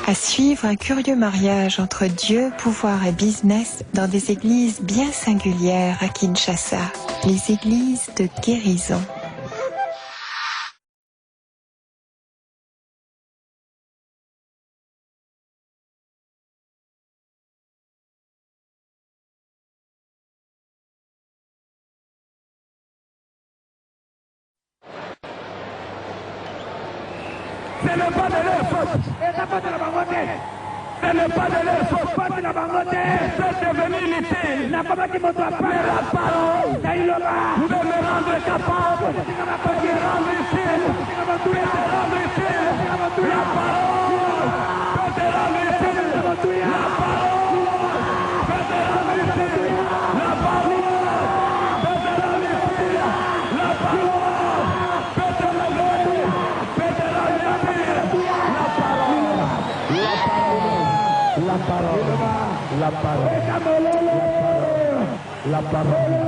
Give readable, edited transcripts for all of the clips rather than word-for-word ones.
À suivre un curieux mariage entre Dieu, pouvoir et business dans des églises bien singulières à Kinshasa, les églises de guérison. Ce n'est pas de leur faute. Ce n'est pas de leur faute. C'est devenu inutile. Mais la parole peut me rendre capable de rendre utile. La parole peut te rendre utile. La parole peut te rendre utile. La parole peut te rendre utile. La parole peut te rendre utile. La parole, la parole, la parole,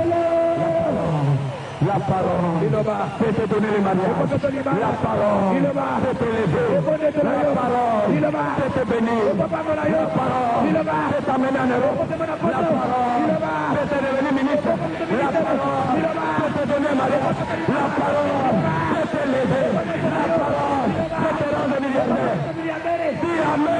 la parole, peut te donner les mariages, la parole, peut te lever, la parole, peut te bénir, la parole, peut t'amener en Europe, la parole, peut te devenir ministre, la parole, peut te donner mariage, la parole, peut te lever, la parole, peut te rendre millionnaire. Dis Amen.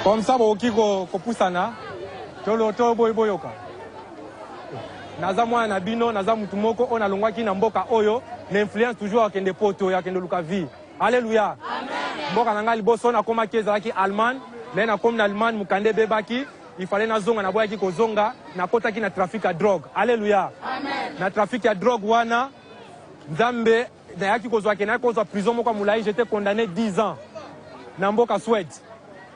Comme ça, bokiko kopusana, tolo boyoka. Naza mwa na bino, naza mutu moko on alongwaki na mboka oyo, l'influence toujours akende poto ya kende luka vie. Alléluia. Amen. Mboka nanga liboso na koma kezalaki Allemagne, mais na comme na Allemagne mukande bebaki, il fallait na zonga na boyaki kozonga, na kotaki na trafic ya drogue. Alléluia. Amen. Na trafic ya drogue wana, Nzambe na yaki kozwaki na kozwa prison moko mulai, j'étais condamné 10 ans na mboka Suède.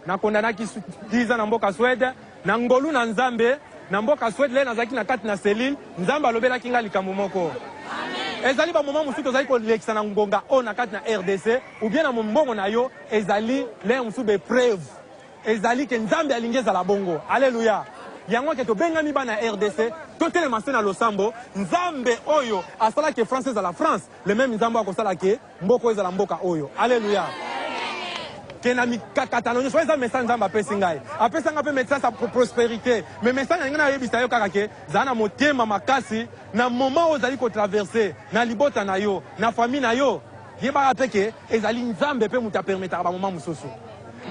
Na kondanaki 10 ans na mboka Suède, na ngolu na Nzambe, na mboka Suède le nazaki na kati na selile, Nzambe alobelaki nga likambo moko. Amen. Ezali ba moment mususu tozali ko lekisa na ngonga o na kati na RDC, ou bien na mbongo na yo, ezali le musu be preuve. Ezali ke Nzambe alingeza la bongo. Alléluia. Yango ke to bengami ba na RDC, totele masé na losambo, Nzambe oyo asala ke française à la France, le même Nzambe akosala ke mboko ezala mboka oyo. Alléluia. Kenami Catalogne, soit un message dans ma pesingai. Après ça, on peut mettre ça sa prospérité. Mais message, on a vu ça yo karake. Zana moté mama kasi. Na moment où zali ko traverser, na libota na yo, na famille na yo. Yeba rapeke, ezali Nzambe pe muta permettre ba moment musoso.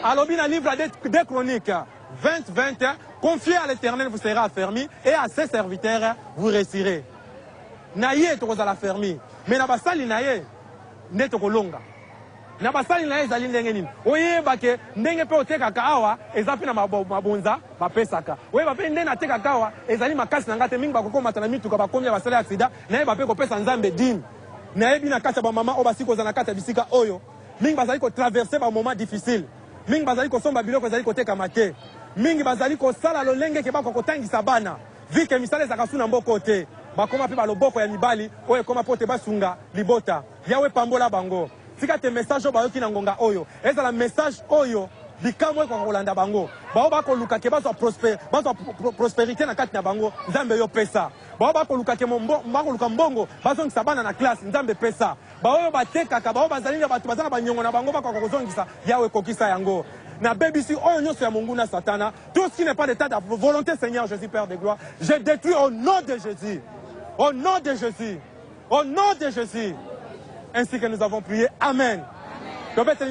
Alors bien livre des Chroniques 20-20, confiez à l'Éternel, vous serez affermis, et à ses serviteurs, vous réussirez. Naye to kozala fermi. Mais na basali naye, neto kolonga. Na basali na ezali ndenge nini oyeba ke ndenge pe oteka kawa ezapi na mabonza bapesaka oyeba pe ndenge na teka kawa ezali makasi na ngate mingi bakokoma na mituka bakomya basala accident na yeba pe ko pesa Nzambe dîme na yebi na kata ba mama o basiko za na kata bisika oyo mingi bazali ko traverser ba moment difficile mingi bazali ko somba biloko ezali ko teka make mingi bazali ko sala lolenge ke bako kotangisa bana vike misale za kasuna mboko te bakoma pe ba loboko ya mibali oyo koma pote basunga libota yawe pambola bango. Tika te message bayoki na ngonga oyo. Eza la message oyo bikamwe kwa kolanda bango. Bao bako luka ke bazo prospérité na kati na bango, Nzambe yo pesa. Bao bako luka ke mbako luka mbongo, bazo ngisabana na classe, Nzambe pesa. Bao yo bateka ka bao bazali na batu bazana banyongo na bango bako kozongisa yawe kokisa yango. na bébisi oyo c'est monguna satana, tout ce qui n'est pas de ta volonté Seigneur Jésus Père de gloire, je détruis au nom de Jésus. Au nom de Jésus. Au nom de Jésus. Ainsi que nous avons prié. Amen. Nazali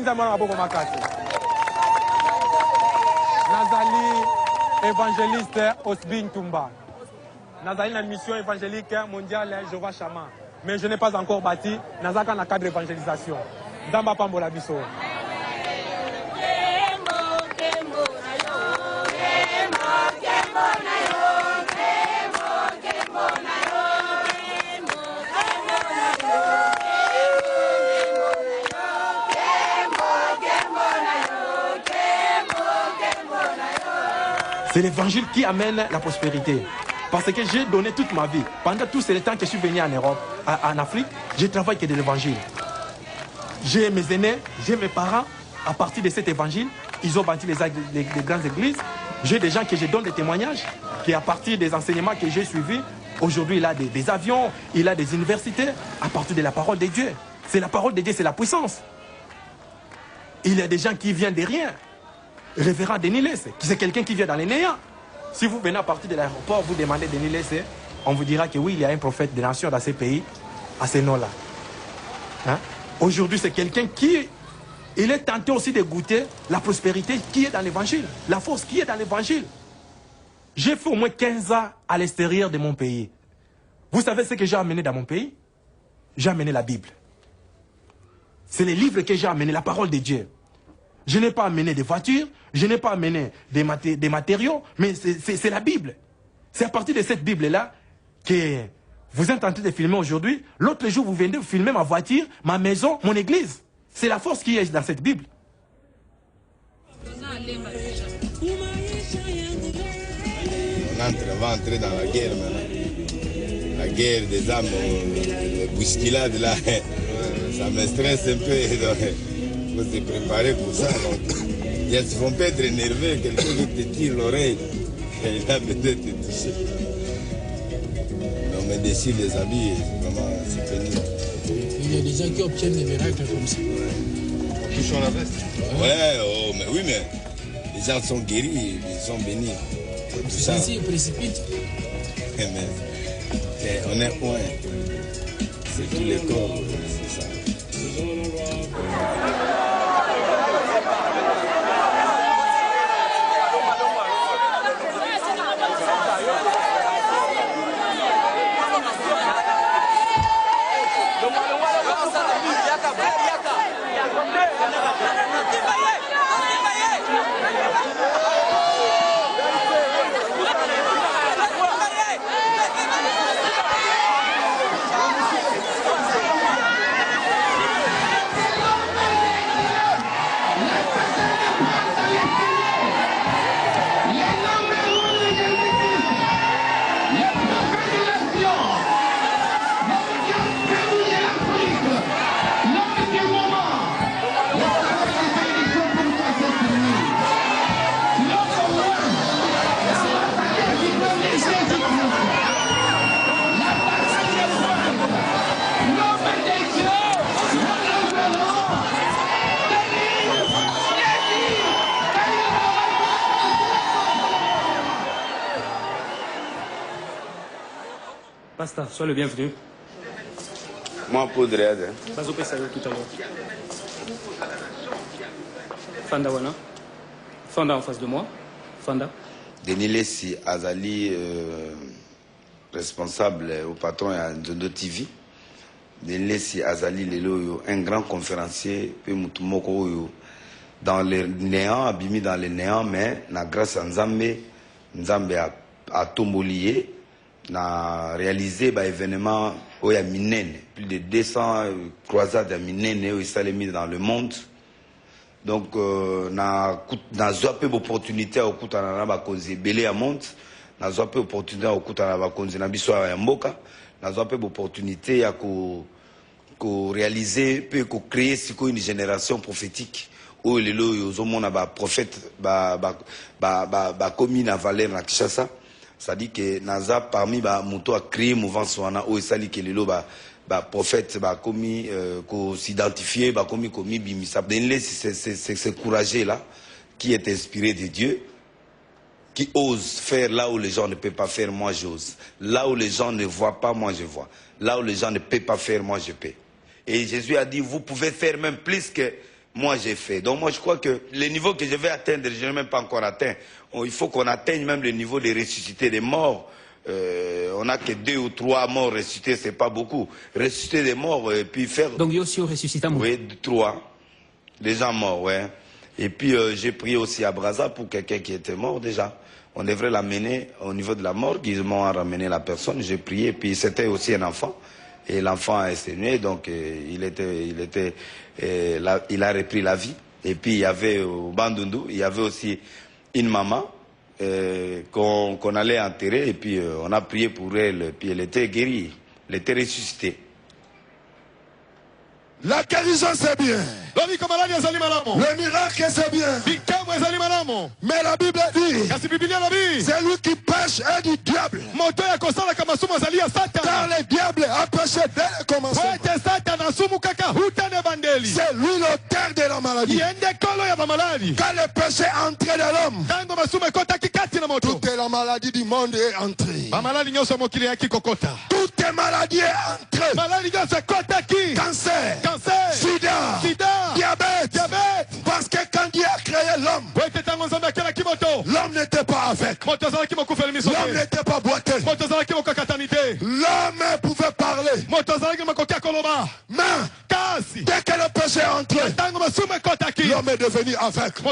évangéliste Osbin Tumba. Nazali la mission évangélique mondiale Jéhovah Shammah. Mais je n'ai pas encore bâti. Nazaka dans le cadre d'évangélisation. Damba Pambola Bisso. C'est l'évangile qui amène la prospérité. Parce que j'ai donné toute ma vie. Pendant tous ces temps que je suis venu en Europe, en Afrique, je travaille que de l'évangile. J'ai mes aînés, j'ai mes parents. À partir de cet évangile, ils ont bâti les grandes églises. J'ai des gens que je donne des témoignages, qui à partir des enseignements que j'ai suivis, aujourd'hui il a des avions, il a des universités, à partir de la parole de Dieu. C'est la parole de Dieu, c'est la puissance. Il y a des gens qui viennent de rien. Révérend Denis Lessé, c'est quelqu'un qui vient dans les néants. Si vous venez à partir de l'aéroport, vous demandez Denis Lessé, on vous dira que oui, il y a un prophète des nations dans ces pays, à ces noms-là. Hein? Aujourd'hui, c'est quelqu'un qui il est tenté aussi de goûter la prospérité qui est dans l'évangile, la force qui est dans l'évangile. J'ai fait au moins 15 ans à l'extérieur de mon pays. Vous savez ce que j'ai amené dans mon pays? J'ai amené la Bible. C'est les livres que j'ai amené, la parole de Dieu. Je n'ai pas amené des voitures, je n'ai pas amené des matériaux, mais c'est la Bible. C'est à partir de cette Bible-là que vous êtes en train de filmer aujourd'hui. L'autre jour, vous venez de filmer ma voiture, ma maison, mon église. C'est la force qui est dans cette Bible. On va entrer dans la guerre maintenant. La guerre des âmes, les bousculades là, ça me stresse un peu. Il faut se préparer pour ça. Il ne faut pas être énervé, quelqu'un qui te tire l'oreille, il a besoin de te toucher. On me décide les habits, vraiment, c'est pénible. Il y a des gens qui obtiennent des miracles comme ça. En touchant la veste. Ouais, oh, mais oui, mais les gens sont guéris, ils sont bénis. Tout ça. Ici, ils précipitent. Mais on est loin. C'est tous les corps, c'est ça. Pasteur, sois le bienvenu. Moi, pour de l'aide. Vas-y, salut tout à l'heure. Fanda Wana. Fanda en face de moi. Fanda. Denis Lessé Azali, responsable au patron à Nzondo TV. Denis Lessé Azali, un grand conférencier, dans le néant, abîmé dans le néant, mais grâce à Nzambe, Nzambe a tombolié. Na réalisé un événement où il y a minene, plus de 200 croisades à minene où il s'est mis dans le monde. Donc, na peu d'opportunités au coup na ba cause belé à monde, na peu d'opportunités au coup na ba cause na biso ya mboka, na peu d'opportunités à ko réaliser peu ko créer une génération prophétique où les lois au monde ba prophète ba commis na valeur na Kinshasa. Ça dit que Naza parmi ba moto a créé mouvement soana o sali que lelo ba prophète ba commis ko s'identifier ba commis bimisa denle c'est courageux là qui est inspiré de Dieu, qui ose faire là où les gens ne peuvent pas faire, moi j'ose. Là où les gens ne voient pas, moi je vois. Là où les gens ne peuvent pas faire, moi je peux. Et Jésus a dit, vous pouvez faire même plus que moi j'ai fait. Donc moi je crois que le niveau que je vais atteindre, je n'ai même pas encore atteint. Il faut qu'on atteigne même le niveau de ressusciter des morts. On n'a que 2 ou 3 morts ressuscités, c'est pas beaucoup. Ressusciter des morts et puis faire... Donc il y a aussi ressuscité mort. Oui, 3. Des gens morts, ouais. Et puis j'ai prié aussi à Brazza pour quelqu'un qui était mort déjà. On devrait l'amener au niveau de la morgue. Ils m'ont ramené la personne, j'ai prié. Et puis c'était aussi un enfant. Et l'enfant est né, donc il a repris la vie. Et puis il y avait au Bandundu, il y avait aussi une maman qu'on allait enterrer. Et puis on a prié pour elle. Et puis elle était guérie, elle était ressuscitée. La guérison c'est bien. Le miracle c'est bien. Mais la Bible dit, c'est lui qui pêche est du diable. Car le diable a péché dès le commencement. C'est lui l'auteur de la maladie. Quand le péché est entré dans l'homme, toute la maladie du monde est entrée. Toute maladie est entrée. Cancer, sida, diabète. Parce que quand Dieu a créé l'homme, l'homme n'était pas avec. L'homme n'était pas boité. L'homme pouvait parler. Mais dès que le péché est entré, l'homme est devenu aveugle.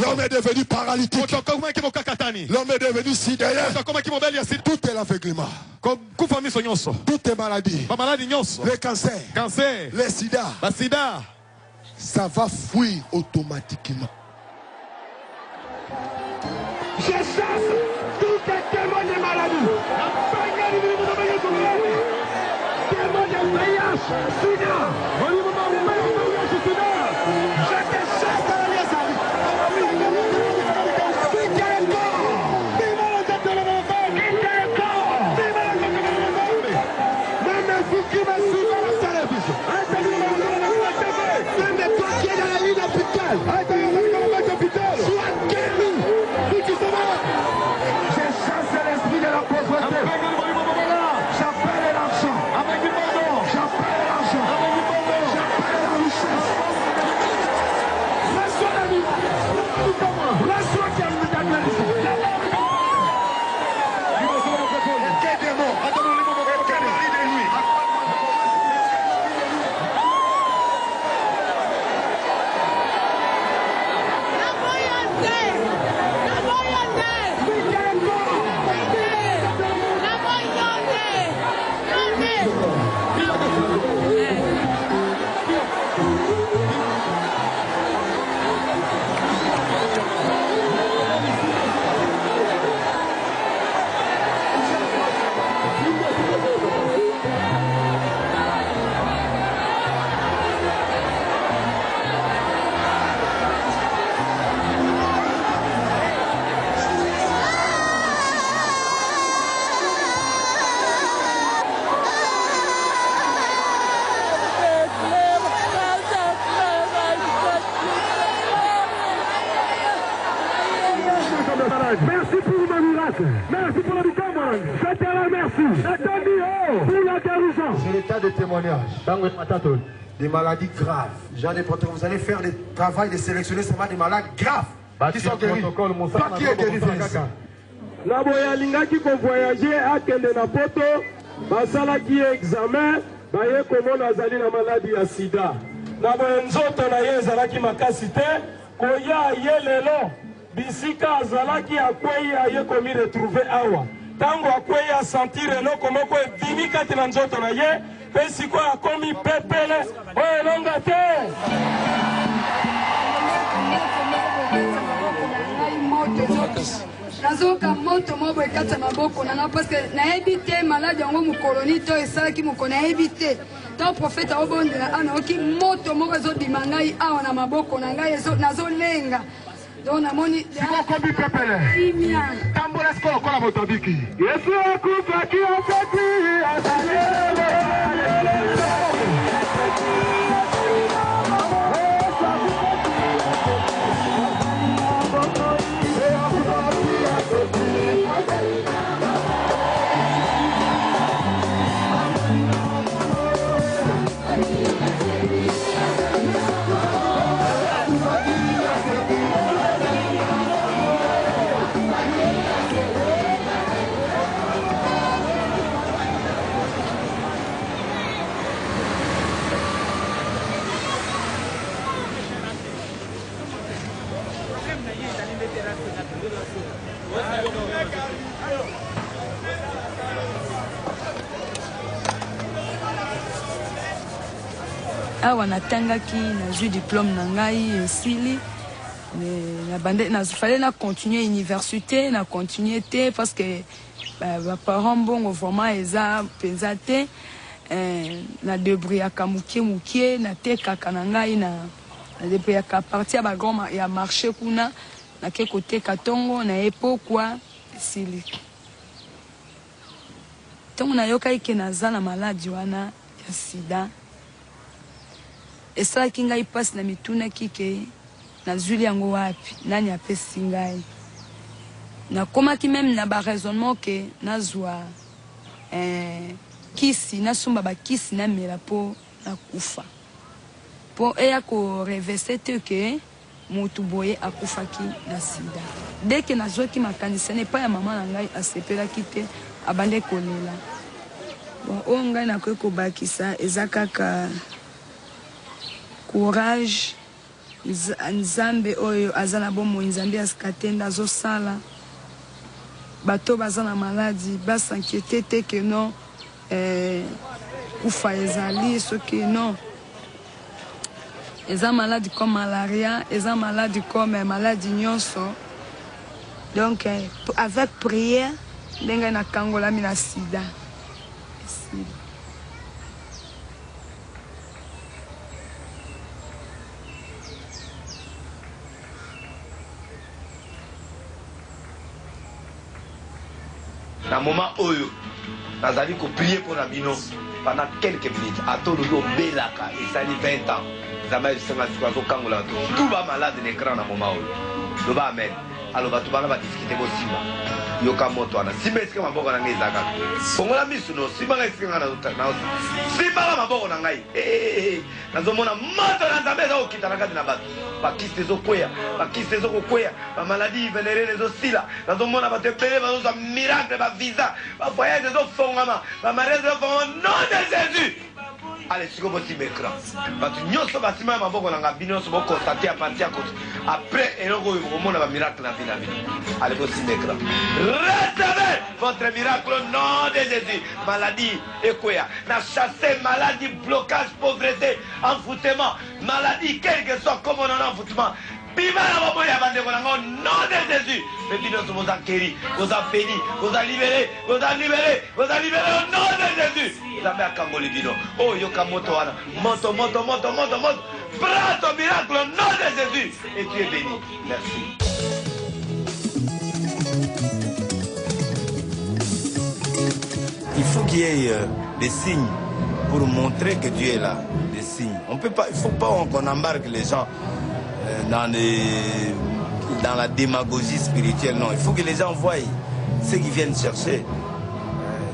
L'homme est devenu paralytique. L'homme est devenu sidéré. Tout est l'aveuglement. Toutes les maladies. Le cancer. Le sida. Ça va fuir automatiquement. Je chasse tous les témoins de maladie. Témoins de VIH, sida. Je te chasse dans la liaison. Merci pour le miracle. Merci pour le témoignage. Je te remercie. Je te dis pour la guérison. C'est l'état de témoignage. Des maladies graves. Vous allez faire des travail de sélectionner seulement des malades graves. Qui sont guéris. Pas qui est guéri. La boyalinga qui peut voyager à Kendena Poto, basala qui est examen, baye comment nazali la maladie à sida. Na boyenzoto na yezala qui makasite, koya yelelo. Bisika azalaki akwei aye komi retrouver awa. Tango akwei a sentir eloko moko ebimi kati na nzoto na ye, pe sikoyo akomi pepele, oyo elonga te. nazoka moto mobo ekata maboko nanga parce que nayebi te maladi yango mokoloni to esalaki moko nayebi te to prophète aobondela anaoki moto moko ezobima ngai awa na maboko na ngai nazolenga donc namoni sikokomi pepele tambola siko lokola moto abiki yesu akufaki asaki awa natangaki nazwi diplôme na ngai esili fallait na continuer université na continuer te parce que baparents bongo vraiment eza mpenza te na débrouillaka mokie natekaka na ngai na débrouillaka parti ya bagrand ya marché kuna nake koteka ntongo naye pokwa esili ntongo nayokaki ke naza na maladi wana ya sida esalaki ngai mpasi na mitunaki ke nazwili yango wapi nani apesi ngai nakomaki meme na baraisonnement ke nazwa kisi nasomba bakisi namela mpo nakufa mpo eya korevese te ke motu boye akufaki na sida deke nazwaki makanisani epai ya mama na ngai asepelaki te abande kolela bon oyo ngai nakoki kobakisa eza kaka courage nzambe oyo aza na bomoi nzambe asika te nde azosala bato baza na maladi basinquiete te ke non kufa ezali soki non eza maladi comme malaria eza maladi comme maladi nyonso donc avec prière ndenge nakangolami na sida na moment oyo nazali prier pour la bino pendant quelques minutes atololo belaka esali 20 ans zama esenga sikozo kangola tout ba malade l'écran na moment oyo loba amen alors bato bana ba difficulté bosima yoka moto ana simba esika maboko na ngai ezaka fongola misu no simba ngai esika na simba maboko na ngai nazomona moto na nzambe ezokita na kati na bato bakiste ezokwea bakiste ezokokwea bamaladi vénérale ezosila nazomona bato ebele bazozwa miracle bavisa bafoyage ezofongama bamariage ezofongama nom de Jésus. Allez, si vous avez un écran, parce que nous sommes bâtiments, nous sommes constatés à partir de après, et nous avons un miracle dans la vie. Allez, vous avez un écran. Recevez votre miracle au nom de Jésus. Maladie, et quoi? N'a chassé maladie, blocage, pauvreté, envoûtement, maladie, quel que soit comme on en envoûtement. Bima la maman ya bande kolanga au nom de Jésus. Mais bino vous a guéri, vous a béni, vous a libéré, vous a libéré, vous a libéré au nom de Jésus. Zambé a kangoli bino. Oh yoka moto wana. Moto. Prends ton miracle au nom de Jésus. Et tu es béni. Merci. Il faut qu'il y ait des signes pour montrer que Dieu est là. Des signes. On peut pas, il ne faut pas qu'on embarque les gens dans la démagogie spirituelle. Non, il faut que les gens voient ceux qui viennent chercher.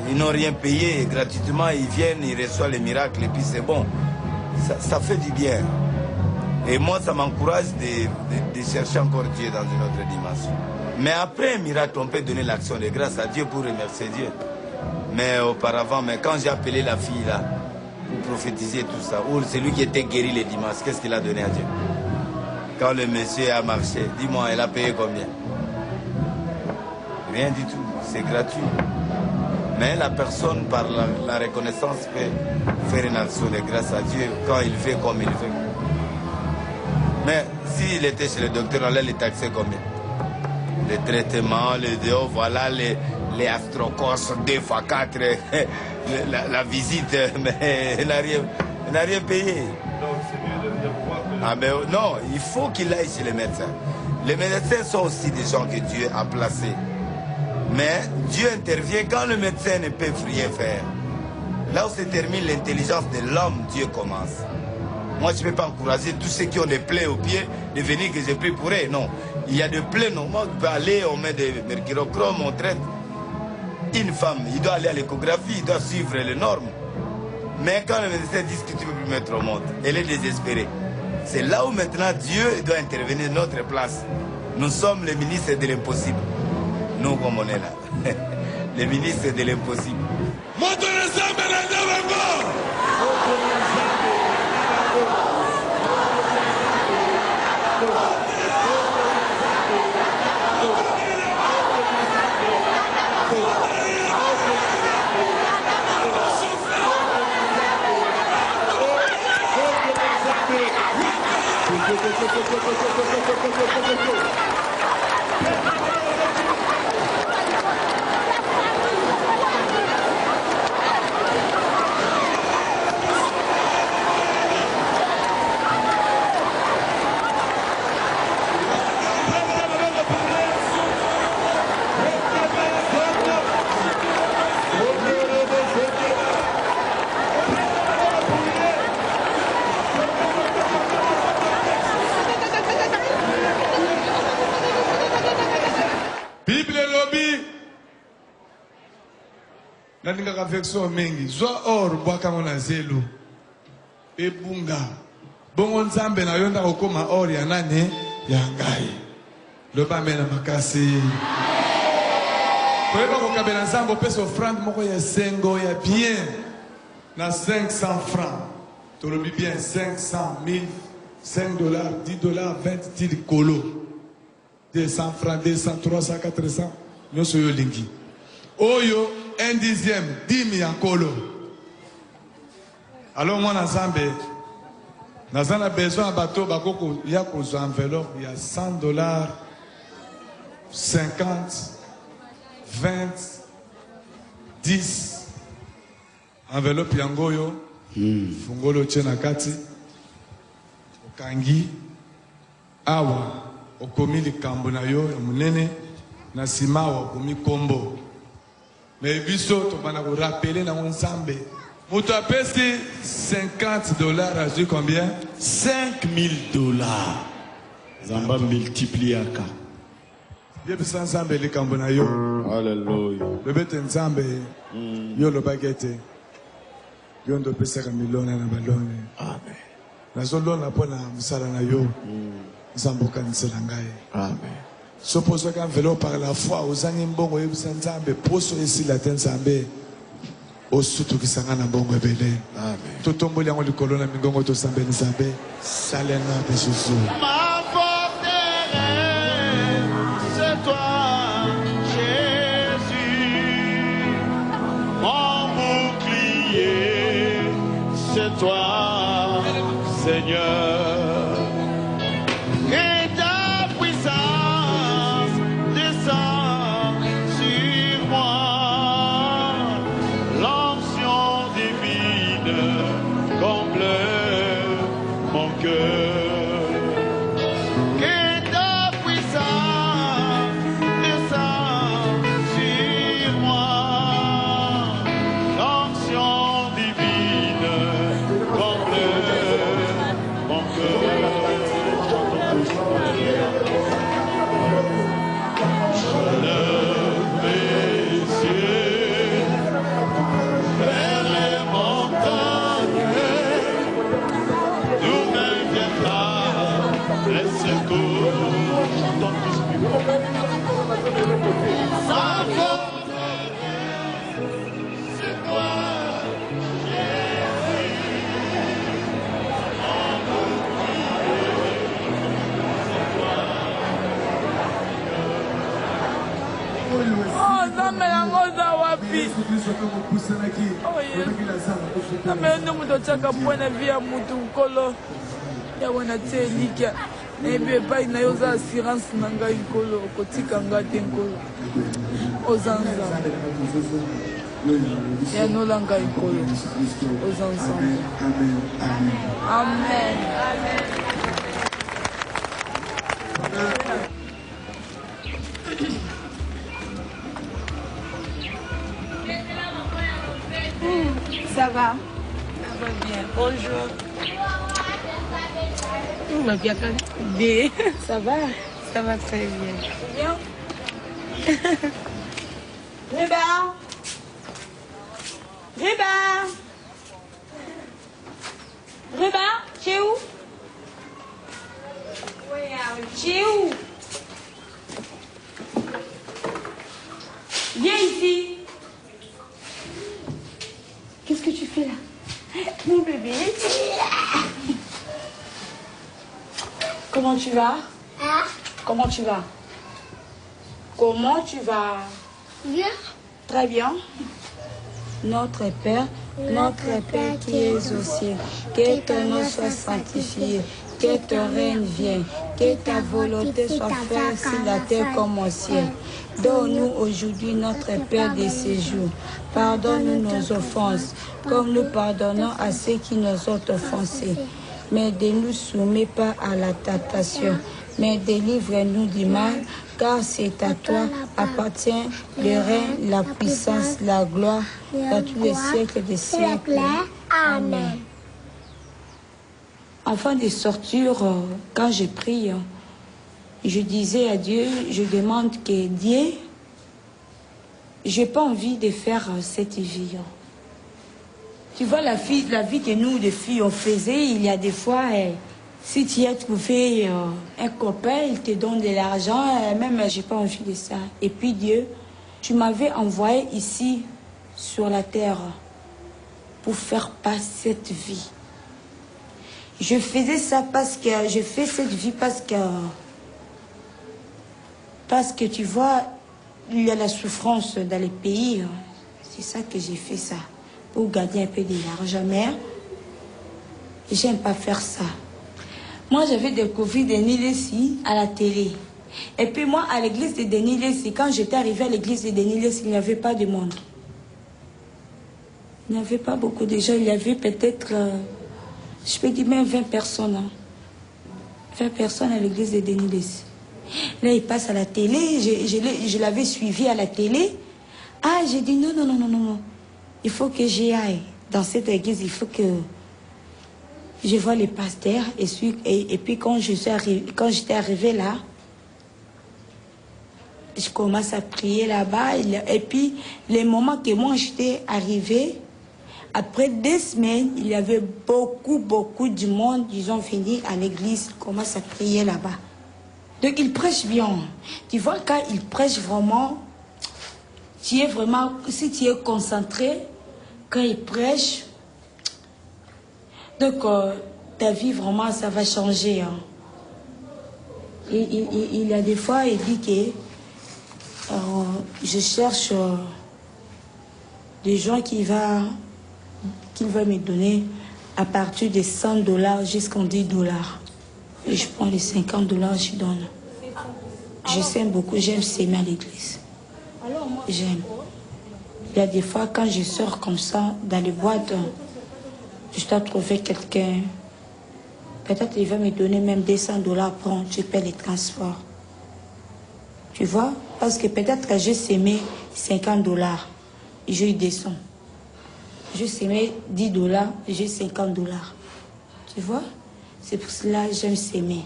Ils n'ont rien payé gratuitement, ils viennent, ils reçoivent les miracles et puis c'est bon. Ça fait du bien. Et moi, ça m'encourage de chercher encore Dieu dans une autre dimension. Mais après un miracle, on peut donner l'action de grâce à Dieu pour remercier Dieu. Mais auparavant, quand j'ai appelé la fille là, pour prophétiser tout ça, ou celui qui était guéri les dimanches, qu'est-ce qu'il a donné à Dieu? Quand le monsieur a marché, dis-moi, elle a payé combien? Rien du tout, c'est gratuit. Mais la personne, par la reconnaissance, peut faire une action de grâce à Dieu quand il fait comme il veut. Mais s'il était chez le docteur, on allait les taxer combien? Les traitements, les déos, voilà, les astrocos 2 x 4, la visite, mais il n'a rien payé. Ah ben non, il faut qu'il aille chez les médecins. Les médecins sont aussi des gens que Dieu a placés. Mais Dieu intervient quand le médecin ne peut rien faire. Là où se termine l'intelligence de l'homme, Dieu commence. Moi, je ne peux pas encourager tous ceux qui ont des plaies aux pieds de venir que je prie pour eux. Non, il y a des plaies normales. On peut aller, on met des mercurochrome, on traite. Une femme, il doit aller à l'échographie, il doit suivre les normes. Mais quand le médecin dit que tu ne peux plus mettre au monde, elle est désespérée. C'est là où maintenant Dieu doit intervenir à notre place. Nous sommes les ministres de l'impossible. Nous, comme on est là. Les ministres de l'impossible. Bible lobby. Nandinga version mengi. Zwa or bwaka mona zelu. Ebunga. Bongo nzambe na yonda okoma or ya nani? Ya ngai. Loba mena makasi. Koyeba kokabela nzambe pesa offrande moko ya sengo ya bien. Na 500 francs. Tolobi bien 500 000, 5 dollars, 10 dollars, 20 tili kolo. 200 francs, 200, 300, 400. Nyoso yo lingi. Oyo, 1/10, 10 000 kolo. Alors moi, Nazambe, Nazana besoin de bateau, bakoko, il y a une enveloppe, il y a 100 dollars, 50, 20, 10. Enveloppe yangoyo, fungolo tchena kati, okangi, awa, okomi likambo na yo, munene, na simawa, okomi kombo. Mais biso, to bana ko rappeler na nzambe. Moto apesi 50 dollars, a dit combien? 5 000 dollars. Zamba multipliaka. Yebisa nzambe likambo na yo. Alléluia. Bebete nzambe, yo lo bagete. Yo ndo pesaka milona na balone. Amen. Nazolona pona msala na yo. Nzambo kanisela ngai. Amen. Suppose qu'un vélo par la foi, aux animaux, et aux ensemble, poso ici la tensambe, au surtout qui s'en a un bon rebelle. Amen. Tout tombe les gens du colonne, mingongo, tout sambe, nisambe, salena de Jésus. Ma forteresse, c'est toi, Jésus. Mon bouclier, c'est toi, Seigneur. Amendo muto chaka pwena via mutu nkolo ya wana te likia ebe pai na yoza assurance na ngai nkolo kotika ngate nkolo ozanza ya nola ngai nkolo ozanza. Amen. Ça va? Ça va bien. Bonjour. Ma bien. Ça va? Ça va très bien. Bien. Reba! Reba! Reba, tu es où? Tu es où? Viens ici. Qu'est-ce que tu fais là? Mon bébé. Comment tu vas? Hein? Comment tu vas? Comment tu vas? Bien. Très bien. Notre Père qui es aux cieux, que ton nom soit sanctifié, que ton règne vienne, que ta volonté soit faite sur la terre comme au ciel. Donne-nous aujourd'hui notre Père de ces jours. Pardonne-nous nos offenses, comme nous pardonnons à ceux qui nous ont offensés. Mais ne nous soumets pas à la tentation, mais délivre-nous du mal, car c'est à toi appartient le règne, la puissance, la gloire, dans tous les siècles des siècles. Amen. Avant de sortir, quand je prie, je disais à Dieu, je demande que Dieu, j'ai pas envie de faire cette vie. Tu vois, la vie que nous, les filles, on faisait, il y a des fois, si tu as trouvé un copain, il te donne de l'argent, même j'ai pas envie de ça. Et puis Dieu, tu m'avais envoyé ici, sur la terre, pour faire passer cette vie. Je faisais ça parce que, je fais cette vie parce que tu vois, il y a la souffrance dans les pays. C'est ça que j'ai fait ça, pour gagner un peu de l'argent. Mais j'aime pas faire ça. Moi, j'avais découvert Denis Lessi à la télé. Et puis moi, à l'église de Denis Lessi, quand j'étais arrivée à l'église de Denis Lessi, il n'y avait pas de monde. Il n'y avait pas beaucoup de gens. Il y avait peut-être, je peux dire même 20 personnes. 20 personnes à l'église de Denis Lessi. Là, il passe à la télé. Je l'avais suivi à la télé. Ah, j'ai dit non, non, non, non, non. Il faut que j'y aille. Dans cette église, il faut que je vois les pasteurs. Et puis quand j'étais arrivée là, je commence à prier là-bas. Et puis, les moments que moi j'étais arrivée, après 2 semaines, il y avait beaucoup de monde. Ils ont fini à l'église, ils commencent à prier là-bas. Donc, ils prêchent bien. Tu vois, quand ils prêchent vraiment, tu es vraiment, si tu es concentré, quand ils prêchent, donc ta vie vraiment, ça va changer. Hein. Il y a des fois, il dit que je cherche des gens qu'il va me donner à partir de $100 jusqu'à $10. Et je prends les $50, je donne. Je sème beaucoup, j'aime s'aimer à l'église. J'aime. Il y a des fois, quand je sors comme ça, dans les boîtes, je dois trouver quelqu'un. Peut-être il va me donner même $200, prends, je paie les transports. Tu vois? Parce que peut-être que j'ai sémé $50 et j'ai eu des sons. J'ai sémé $10 et j'ai $50. Tu vois? C'est pour cela que j'aime s'aimer.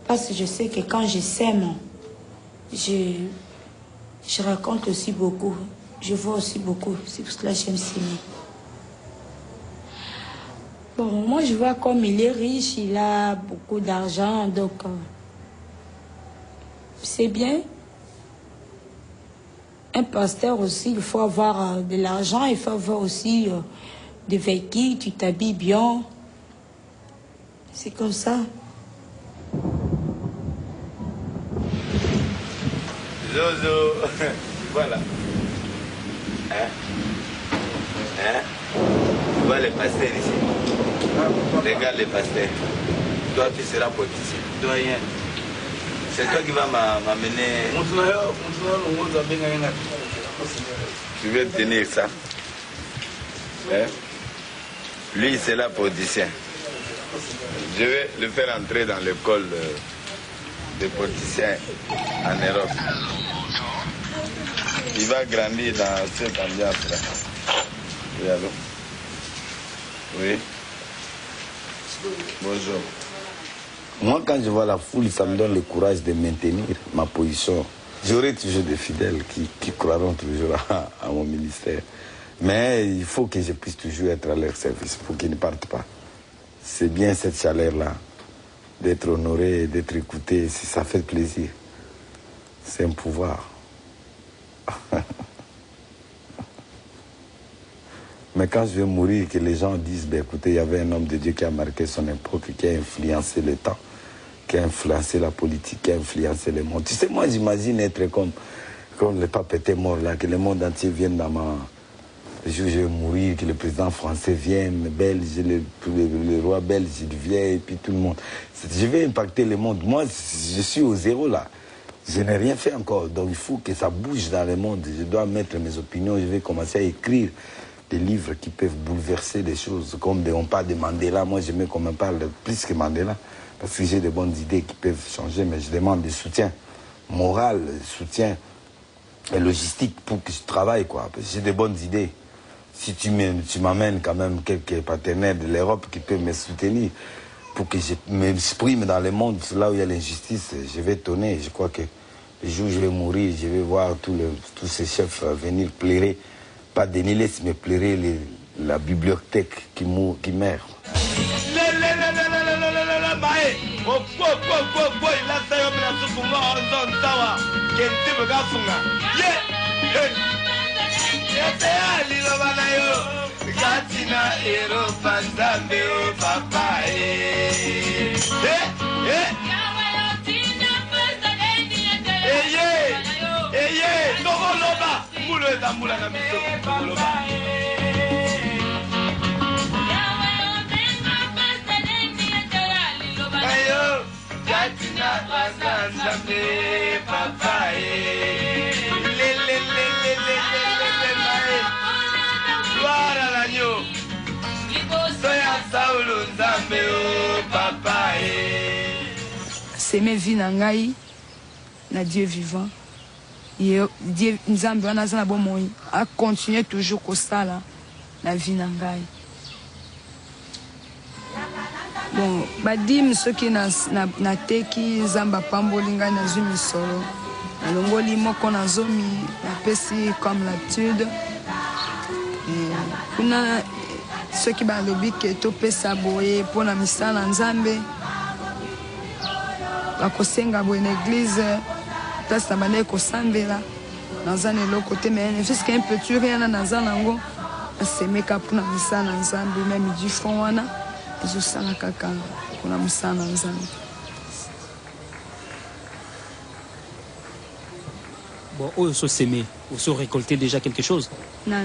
Parce que je sais que quand je sème, je raconte aussi beaucoup. Je vois aussi beaucoup. C'est pour cela que j'aime s'aimer. Bon, moi je vois comme il est riche, il a beaucoup d'argent, donc c'est bien. Un pasteur aussi, il faut avoir de l'argent, il faut avoir aussi des véhicules, tu t'habilles bien. C'est comme ça. Zozo, voilà. Hein? Tu vois les pasteurs ici. Regarde les pasteurs. Toi, tu seras politicien. Doyen. C'est toi qui vas m'amener. Tu veux tenir ça? Hein? Lui, c'est la politicien. Je vais le faire entrer dans l'école des politiciens en Europe. Il va grandir dans cette ambiance-là. Oui, allô? Oui. Bonjour. Moi, quand je vois la foule, ça me donne le courage de maintenir ma position. J'aurai toujours des fidèles qui croiront toujours à mon ministère. Mais il faut que je puisse toujours être à leur service. Il faut qu'ils ne partent pas. C'est bien cette chaleur-là, d'être honoré, d'être écouté, ça fait plaisir. C'est un pouvoir. Mais quand je vais mourir, que les gens disent, ben, écoutez, il y avait un homme de Dieu qui a marqué son époque, qui a influencé le temps, qui a influencé la politique, qui a influencé le monde. Tu sais, moi, j'imagine être comme le pape était mort là, que le monde entier vienne dans ma... Le jour où je vais mourir, que le président français vienne, belge, le roi belge vient, et puis tout le monde. Je vais impacter le monde. Moi, je suis au zéro là. Je n'ai rien fait encore. Donc il faut que ça bouge dans le monde. Je dois mettre mes opinions. Je vais commencer à écrire des livres qui peuvent bouleverser les choses. Comme on parle de Mandela. Moi, j'aime qu'on me parle plus que Mandela. Parce que j'ai de bonnes idées qui peuvent changer. Mais je demande du soutien moral, soutien logistique pour que je travaille, quoi. Parce que j'ai de bonnes idées. Si tu m'amènes quand même quelques partenaires de l'Europe qui peuvent me soutenir, pour que je m'exprime dans le monde, là où il y a l'injustice, je vais tonner. Je crois que le jour où je vais mourir, je vais voir tous ces chefs venir pleurer, pas Denis, mais pleurer la bibliothèque qui meurt. C'est mes vies nangai na Dieu vivant. Dieu Nzambe wana za na bomoi a continuer toujours kosala la vie nangai. Bon, badim soki na teki Nzamba pamboli ngai na zumi solo. Na longoli moko na zomi na pesi comme l'habitude. Kuna soki ba lobi ke to pesa boye pona misala Nzambe. Bakosenga boye na église place na bane kosambela naza na eloko te mais jusqu'à un petit rien naza nango asemeka mpona misala Nzambe même du fond wana ezosala kaka mpona misala Nzambe. Bon, eux se s'aimer, ou se récolter déjà quelque chose. Non,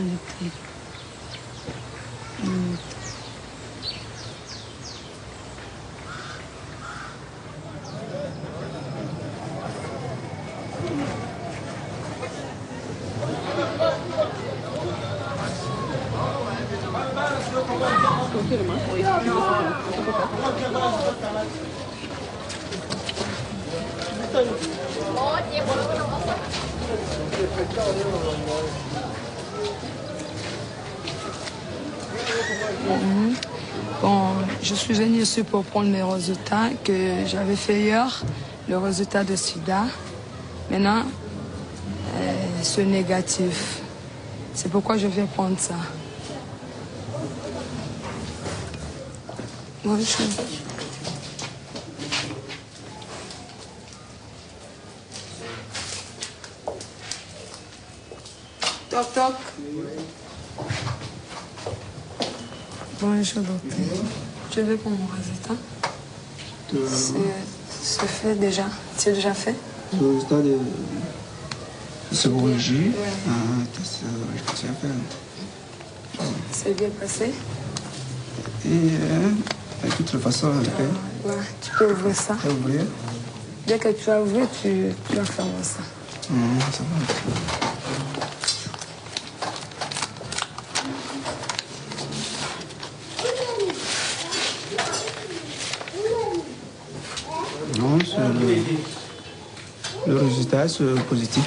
Bon, je suis venue ici pour prendre mes résultats que j'avais fait hier, le résultat de SIDA. Maintenant, c'est négatif. C'est pourquoi je viens prendre ça. Bonjour. Toc toc. Bonjour docteur. Je vais pour mon résultat. C'est fait déjà. C'est déjà fait. Le résultat de serologie. C'est bien passé. Et de toute façon, ouais, tu peux ouvrir ça. Ouvrir. Dès que tu as ouvert, tu vas fermer ça. Ça va. Non, le résultat, c'est positif.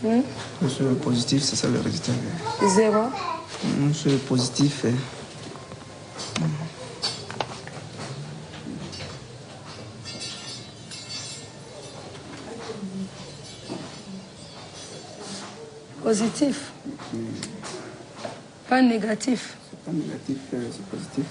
Hein? C'est positif, c'est ça le résultat. 0. C'est positif. Positif. Pas négatif. C'est pas négatif, c'est positif.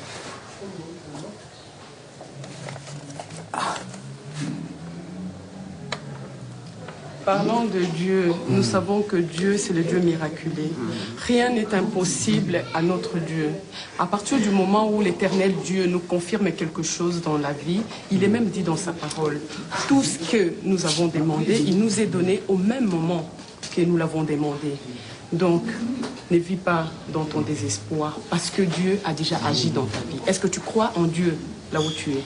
Parlant de Dieu, nous savons que Dieu, c'est le Dieu miraculé. Rien n'est impossible à notre Dieu. À partir du moment où l'Éternel Dieu nous confirme quelque chose dans la vie, il est même dit dans sa parole, tout ce que nous avons demandé, il nous est donné au même moment que nous l'avons demandé. Donc, ne vis pas dans ton désespoir, parce que Dieu a déjà agi dans ta vie. Est-ce que tu crois en Dieu là où tu es?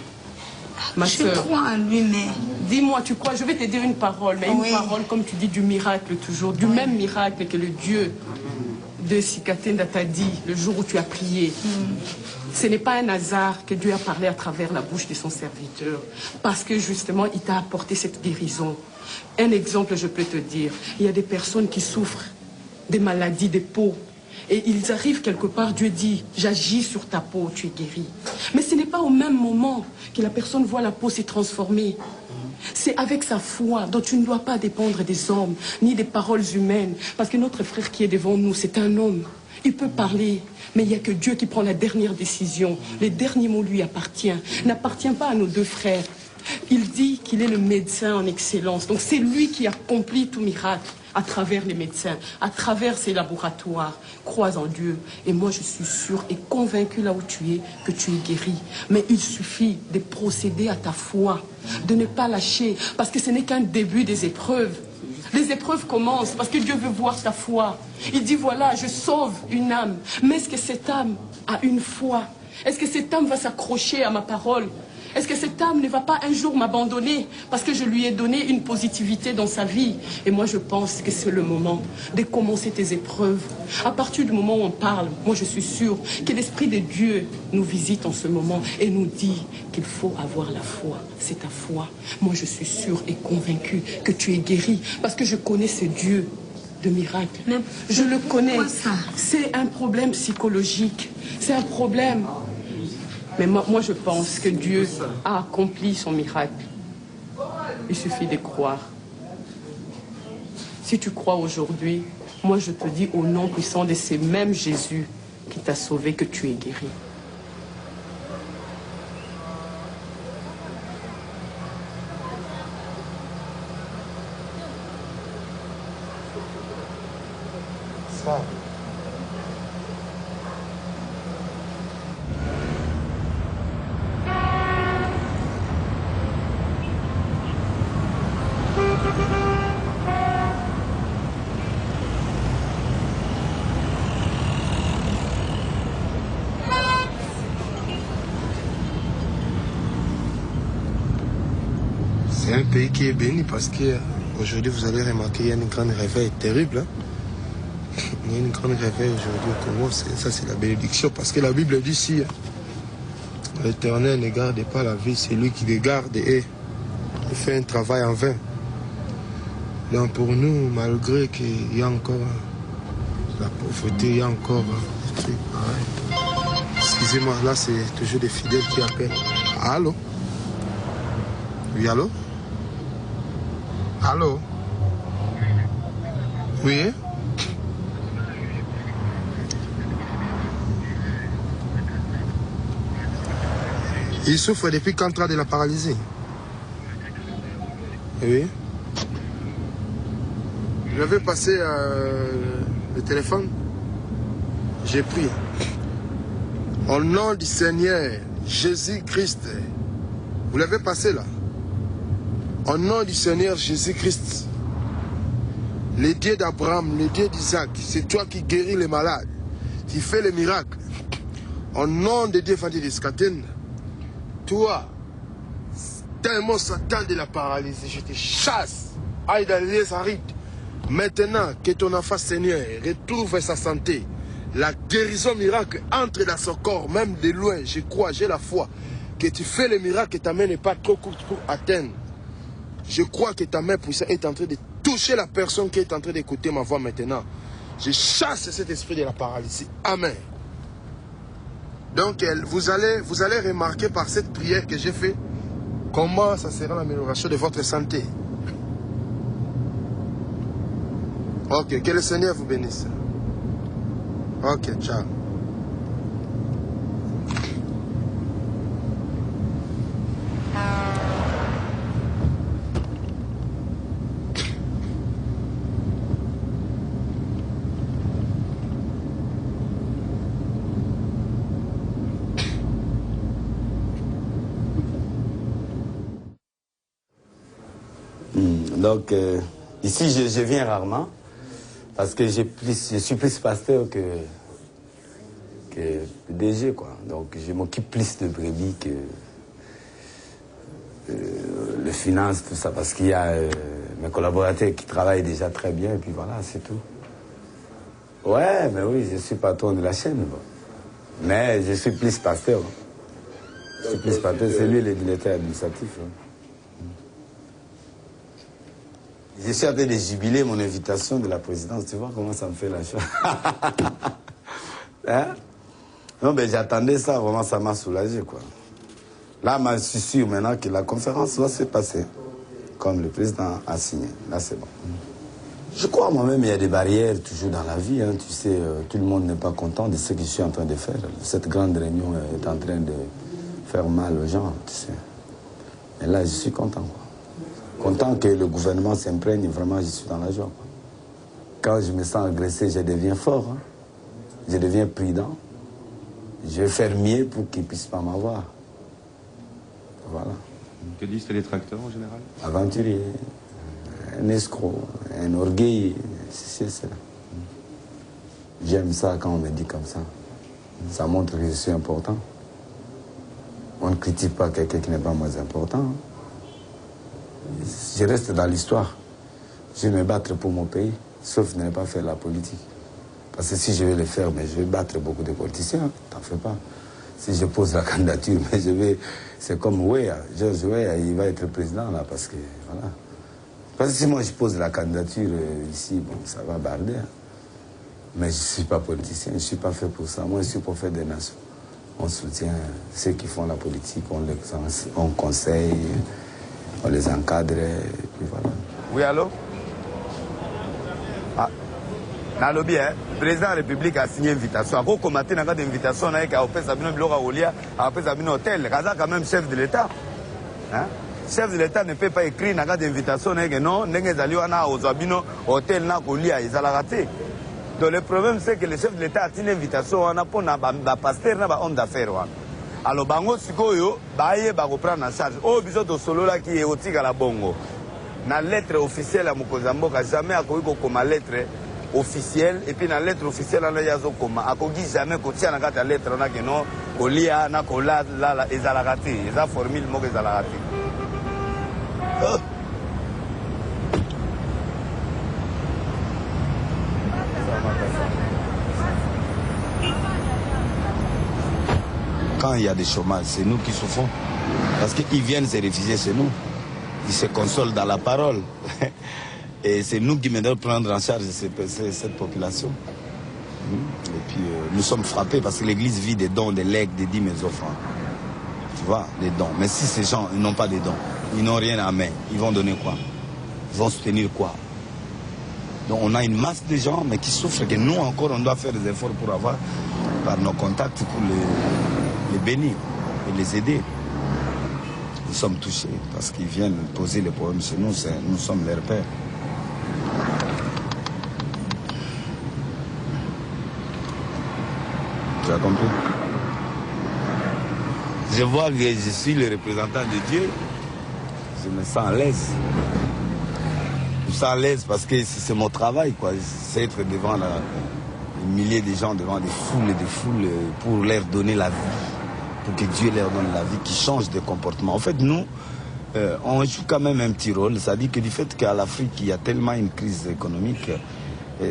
Ma soeur, je crois en lui, mais... Dis-moi, tu crois, je vais te dire une parole, mais une parole, comme tu dis, du miracle toujours, du même miracle que le Dieu de Sikatenda t'a dit le jour où tu as prié. Ce n'est pas un hasard que Dieu a parlé à travers la bouche de son serviteur, parce que justement, il t'a apporté cette guérison. Un exemple, je peux te dire, il y a des personnes qui souffrent des maladies de peau. et ils arrivent quelque part, Dieu dit, j'agis sur ta peau, tu es guéri. Mais ce n'est pas au même moment que la personne voit la peau s'est transformée. C'est avec sa foi, dont tu ne dois pas dépendre des hommes, ni des paroles humaines. Parce que notre frère qui est devant nous, c'est un homme. Il peut parler, mais il n'y a que Dieu qui prend la dernière décision. Les derniers mots lui appartiennent, n'appartient pas à nos deux frères. Il dit qu'il est le médecin en excellence. Donc c'est lui qui accomplit tout miracle à travers les médecins, à travers ces laboratoires. Crois en Dieu. Et moi, je suis sûre et convaincue là où tu es, que tu es guéri. Mais il suffit de procéder à ta foi, de ne pas lâcher, parce que ce n'est qu'un début des épreuves. Les épreuves commencent parce que Dieu veut voir ta foi. Il dit, voilà, je sauve une âme. Mais est-ce que cette âme a une foi? Est-ce que cette âme va s'accrocher à ma parole? Est-ce que cette âme ne va pas un jour m'abandonner parce que je lui ai donné une positivité dans sa vie? Et moi, je pense que c'est le moment de commencer tes épreuves. À partir du moment où on parle, moi, je suis sûre que l'Esprit de Dieu nous visite en ce moment et nous dit qu'il faut avoir la foi. C'est ta foi. Moi, je suis sûre et convaincue que tu es guéri parce que je connais ce Dieu de miracle. Je le connais. C'est un problème psychologique. C'est un problème. Mais moi, je pense que Dieu a accompli son miracle. Il suffit de croire. Si tu crois aujourd'hui, moi je te dis au nom puissant de ce même Jésus qui t'a sauvé que tu es guéri. Ça. C'est un pays qui est béni parce qu'aujourd'hui, vous allez remarquer, il y a une grande réveil terrible. Hein? Il y a une grande réveil aujourd'hui au Congo. Ça, c'est la bénédiction. Parce que la Bible dit si l'Éternel ne garde pas la vie, c'est lui qui les garde et il fait un travail en vain. Donc pour nous, malgré qu'il y a encore la pauvreté, il y a encore des trucs pareils. Excusez-moi, là, c'est toujours des fidèles qui appellent. Allô? Oui, allô? Allô? Oui? Il souffre depuis qu'entra de la paralysie. Oui? Je vais passer le téléphone. J'ai pris. Au nom du Seigneur Jésus-Christ. Vous l'avez passé là? Au nom du Seigneur Jésus-Christ, le Dieu d'Abraham, le Dieu d'Isaac, c'est toi qui guéris les malades, qui fais les miracles. Au nom de Dieu, Fandi de Skaten, toi, tellement Satan de la paralysie, je te chasse. Aïe dans les arides. Maintenant que ton enfant Seigneur retrouve sa santé, la guérison miracle entre dans son corps, même de loin, je crois, j'ai la foi, que tu fais le miracle et ta main n'est pas trop courte pour atteindre. Je crois que ta main puissante est en train de toucher la personne qui est en train d'écouter ma voix maintenant. Je chasse cet esprit de la paralysie. Amen. Donc, vous allez remarquer par cette prière que j'ai faite comment ça sera l'amélioration de votre santé. Ok, que le Seigneur vous bénisse. Ok, ciao. Donc, ici, je viens rarement parce que je suis plus pasteur que DG, quoi. Donc, je m'occupe plus de brebis que le finance, tout ça, parce qu'il y a mes collaborateurs qui travaillent déjà très bien, et puis voilà, c'est tout. Ouais, mais oui, je suis patron de la chaîne, bon. Mais je suis plus pasteur. Je suis plus pasteur, c'est lui le directeur administratif. Hein. Je suis en train de jubiler mon invitation de la présidence. Tu vois comment ça me fait la chose. Hein? Non, mais j'attendais ça, vraiment, ça m'a soulagé, quoi. Là, je suis sûr maintenant que la conférence va se passer comme le président a signé. Là, c'est bon. Je crois moi-même il y a des barrières toujours dans la vie. Hein. Tu sais, tout le monde n'est pas content de ce que je suis en train de faire. Cette grande réunion est en train de faire mal aux gens, tu sais. Mais là, je suis content, quoi. Content que le gouvernement s'imprègne, vraiment, je suis dans la joie, quoi. Quand je me sens agressé, je deviens fort. Hein. Je deviens prudent. Je vais faire mieux pour qu'ils ne puissent pas m'avoir. Voilà. Que disent les détracteurs en général? Aventurier, un escroc, un orgueil, c'est cela. J'aime ça quand on me dit comme ça. Ça montre que je suis important. On ne critique pas quelqu'un qui n'est pas moins important. Je reste dans l'histoire. Je vais me battre pour mon pays, sauf de ne pas faire la politique. Parce que si je vais le faire, mais je vais battre beaucoup de politiciens, t'en fais pas. Si je pose la candidature, mais je vais... C'est comme Weah, George Weah, il va être président là, parce que, voilà. Parce que si moi je pose la candidature ici, bon, ça va barder. Hein. Mais je ne suis pas politicien, je ne suis pas fait pour ça. Moi, je suis pour faire des nations. On soutient ceux qui font la politique, on conseille, on les encadre, et puis voilà. Oui, allô? Ah. Dans le bien, le président de la République a signé une invitation. Après, commenter dans une invitation, il a fait Sabino Bilora Olia, a fait Sabino Hôtel. Kaza quand même chef de l'État. Hein? Chef de l'État ne peut pas écrire dans une invitation, non, n'a Sabino Hôtel, n'a Olia, ils ont raté. Donc le problème, c'est que le chef de l'État a signé une invitation, on a pour un pasteur, on a homme d'affaires. Alors, bango sikoyo, baye ba reprendre en charge. Oh, biso de solo là qui est au tigre à la bongo. La lettre officielle à Mokozamboka, jamais à comme lettre officielle, et puis dans la lettre officielle, on a dit jamais qu'on tient la lettre, on a dit non, qu'on lit, on a qu'on l'a, ils ont raté, ils ont formé le mot qu'ils ont raté. Quand il y a des chômages, c'est nous qui souffrons. Parce qu'ils viennent se réfugier chez nous. Ils se consolent dans la parole. Et c'est nous qui devons prendre en charge cette population. Et puis nous sommes frappés parce que l'Église vit des dons, des legs, des dîmes et offrandes. Tu vois, des dons. Mais si ces gens n'ont pas de dons, ils n'ont rien à main, ils vont donner quoi? Ils vont soutenir quoi? Donc on a une masse de gens, mais qui souffrent, que nous encore, on doit faire des efforts pour avoir, par nos contacts, pour les bénir et les aider. Nous sommes touchés parce qu'ils viennent poser les problèmes chez nous, nous sommes leurs pères. Tu as compris? Je vois que je suis le représentant de Dieu, je me sens à l'aise. Je me sens à l'aise parce que c'est mon travail, quoi. C'est être devant des milliers de gens, devant des foules et des foules, pour leur donner la vie, pour que Dieu leur donne la vie, qui change de comportement. En fait, nous, on joue quand même un petit rôle. C'est-à-dire que du fait qu'à l'Afrique, il y a tellement une crise économique,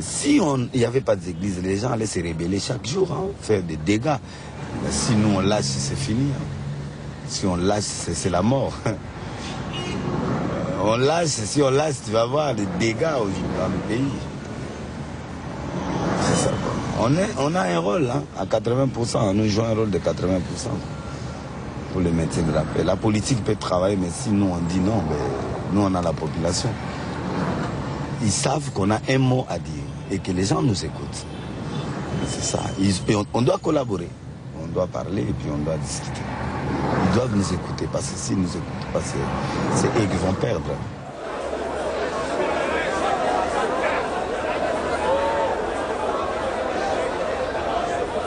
si il n'y avait pas d'église, les gens allaient se rebeller chaque jour, hein, faire des dégâts. Mais si nous, on lâche, c'est fini. Hein. Si on lâche, c'est la mort. On lâche, si on lâche, tu vas voir des dégâts dans le pays. C'est ça, quoi. On a un rôle, hein, à 80%. Nous jouons un rôle de 80% pour le maintien de la paix. La politique peut travailler, mais si nous, on dit non, ben, nous, on a la population. Ils savent qu'on a un mot à dire et que les gens nous écoutent. C'est ça. On doit collaborer. On doit parler et puis on doit discuter. Ils doivent nous écouter parce que s'ils ne nous écoutent pas, c'est eux qui vont perdre.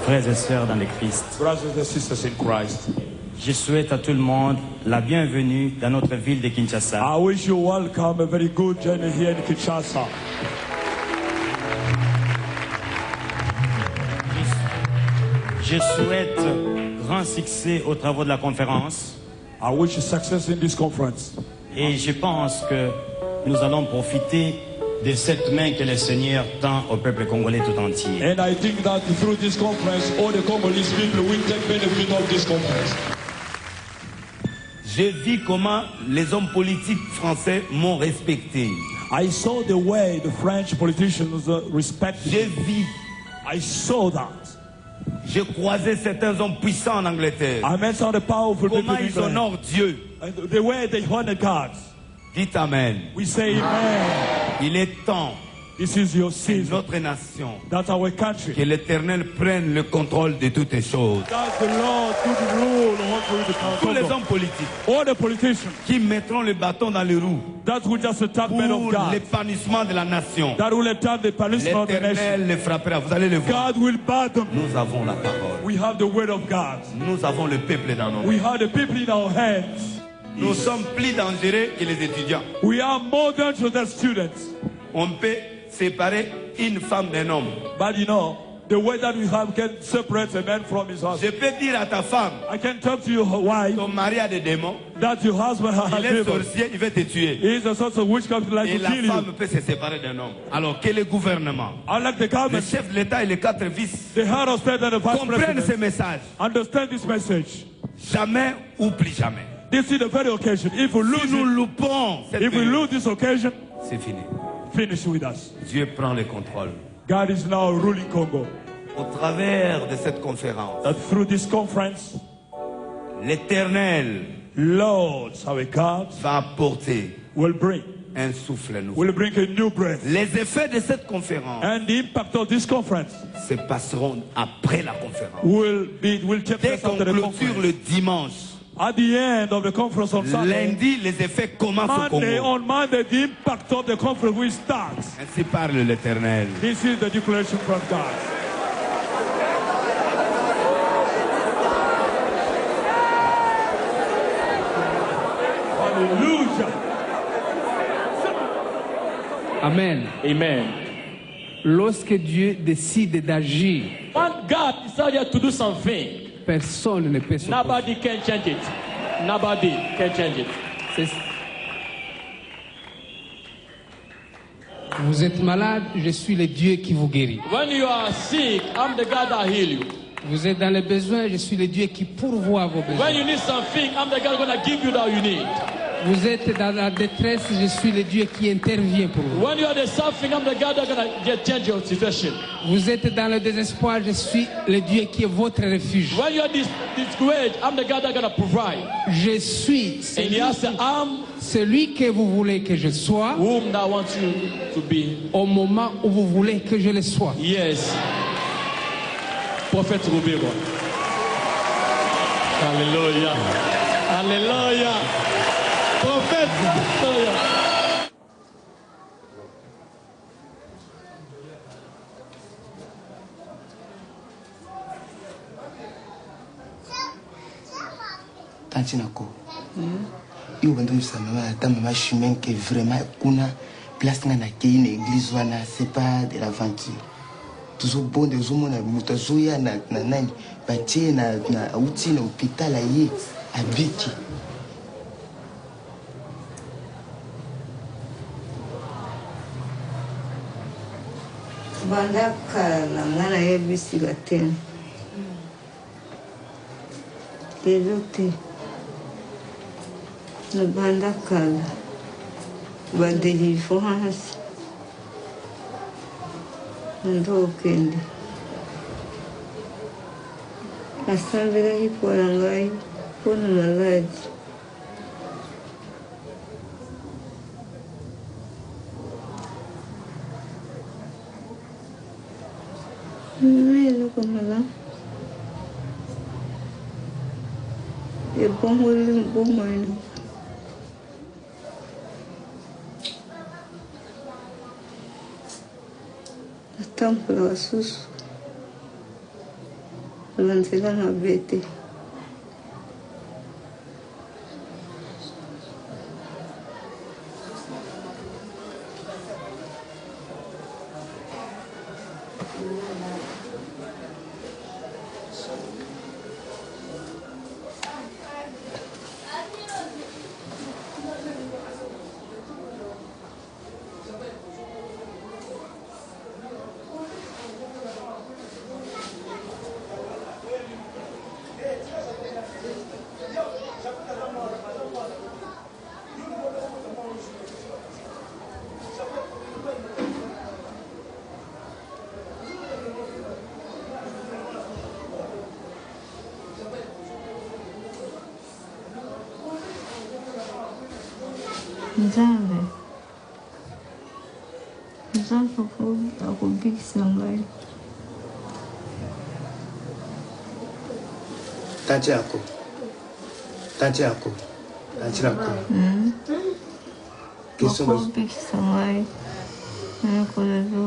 Frères et sœurs dans le Christ, je souhaite à tout le monde la bienvenue dans notre ville de Kinshasa. I wish you welcome, a very good journey here in Kinshasa. Je souhaite grand succès aux travaux de la conférence. I wish you success in this conference. Et je pense que nous allons profiter de cette main que le Seigneur tend au peuple congolais tout entier. And I think that through this conference, all the Congolese people will take benefit of this conference. J'ai vu comment les hommes politiques français m'ont respecté. I saw the way the French politicians respected me. J'ai vu. I saw that. J'ai croisé certains hommes puissants en Angleterre. I met some of the powerful people Comment in ils honorent Dieu. And the way they honor God. Dites Amen. We say Amen. Il est temps. This is your season. Notre nation. That's our country. Que l'Éternel prenne le contrôle de toutes les choses. That's the Lord who rule the Tous les hommes politiques. All the politicians. Qui mettront le bâton dans les roues. That will just attack men of God. Pour l'épanouissement de la nation. That will attack the punishment of the nation. L'Éternel les frappera. Vous allez le voir. God will bat them. Nous avons la parole. We have the word of God. Nous avons le peuple dans nos mains. We have the people in our hands. Nous sommes plus dangereux que les étudiants. We are more dangerous than students. On peut séparer une femme d'un homme. But you know, the way that we have can separate a man from his husband. Je peux dire à ta femme. I can talk to your wife. Ton mari a des démons. That your husband has il est sorcier, il veut te tuer. He is a sort of witchcraft like to kill you. Et la femme peut se séparer d'un homme. Alors que le gouvernement, unlike the government, le chef de l'État et les 4 vices, the head of state and the vice comprennent ce message. Understand this message. Jamais ou plus jamais. This is the very occasion. If we lose, si nous loupons cette if we lose this occasion, c'est fini. Finish with us. Dieu prend le contrôle. God is now ruling Congo. Au travers de cette conférence, through this conference, l'Éternel, Lord, our God, va apporter will bring un souffle nouveau. Will bring a new breath. Les effets de cette conférence, and the impact of this conference, se passeront après la conférence. Will take dès place qu'on after the clôture conference. Le dimanche. At the end of the conference on Sunday, lundi, les effets commencent au Congo. On Monday, the impact of the conference will start. Ainsi parle l'Éternel. This is the declaration from God. Hallelujah. Amen. Amen. Lorsque Dieu décide d'agir, when God decided to do something, personne ne peut s'opposer. Nobody can change it. Nobody can change it. Vous êtes malade, je suis le Dieu qui vous guérit. When you are sick, I'm the God that heal you. Vous êtes dans les besoins, je suis le Dieu qui pourvoit vos besoins. When you need something, I'm the God gonna give you that you need. Vous êtes dans la détresse, je suis le Dieu qui intervient pour vous. When you are the suffering, I'm the God that's gonna change your situation. Vous êtes dans le désespoir, je suis le Dieu qui est votre refuge. When you are discouraged, I'm the God that's gonna provide. Je suis celui que vous voulez que je sois. Whom that wants you to be. Au moment où vous voulez que je le sois. Yes. Prophète Roubego. Alléluia. Alléluia. Prophète. Alléluia. Tanti nako. Yo bando mama ta mama chemin que vraiment kuna place na ke une église wana c'est pas de l'aventure. Toujours bon de zomona muto zoya na nani batie na uti na hôpital aye abiki. Bandaka na ngana yebisika tena. Lelo te na bandaka ba délivrance ndo okende asambelaki mpona ngai mpona maladi eloko malamu ebongoli bomoi atambola basusu banzela na bete nzambe akobikisa ngai. Tanti yako akobikisa ngai nakolelo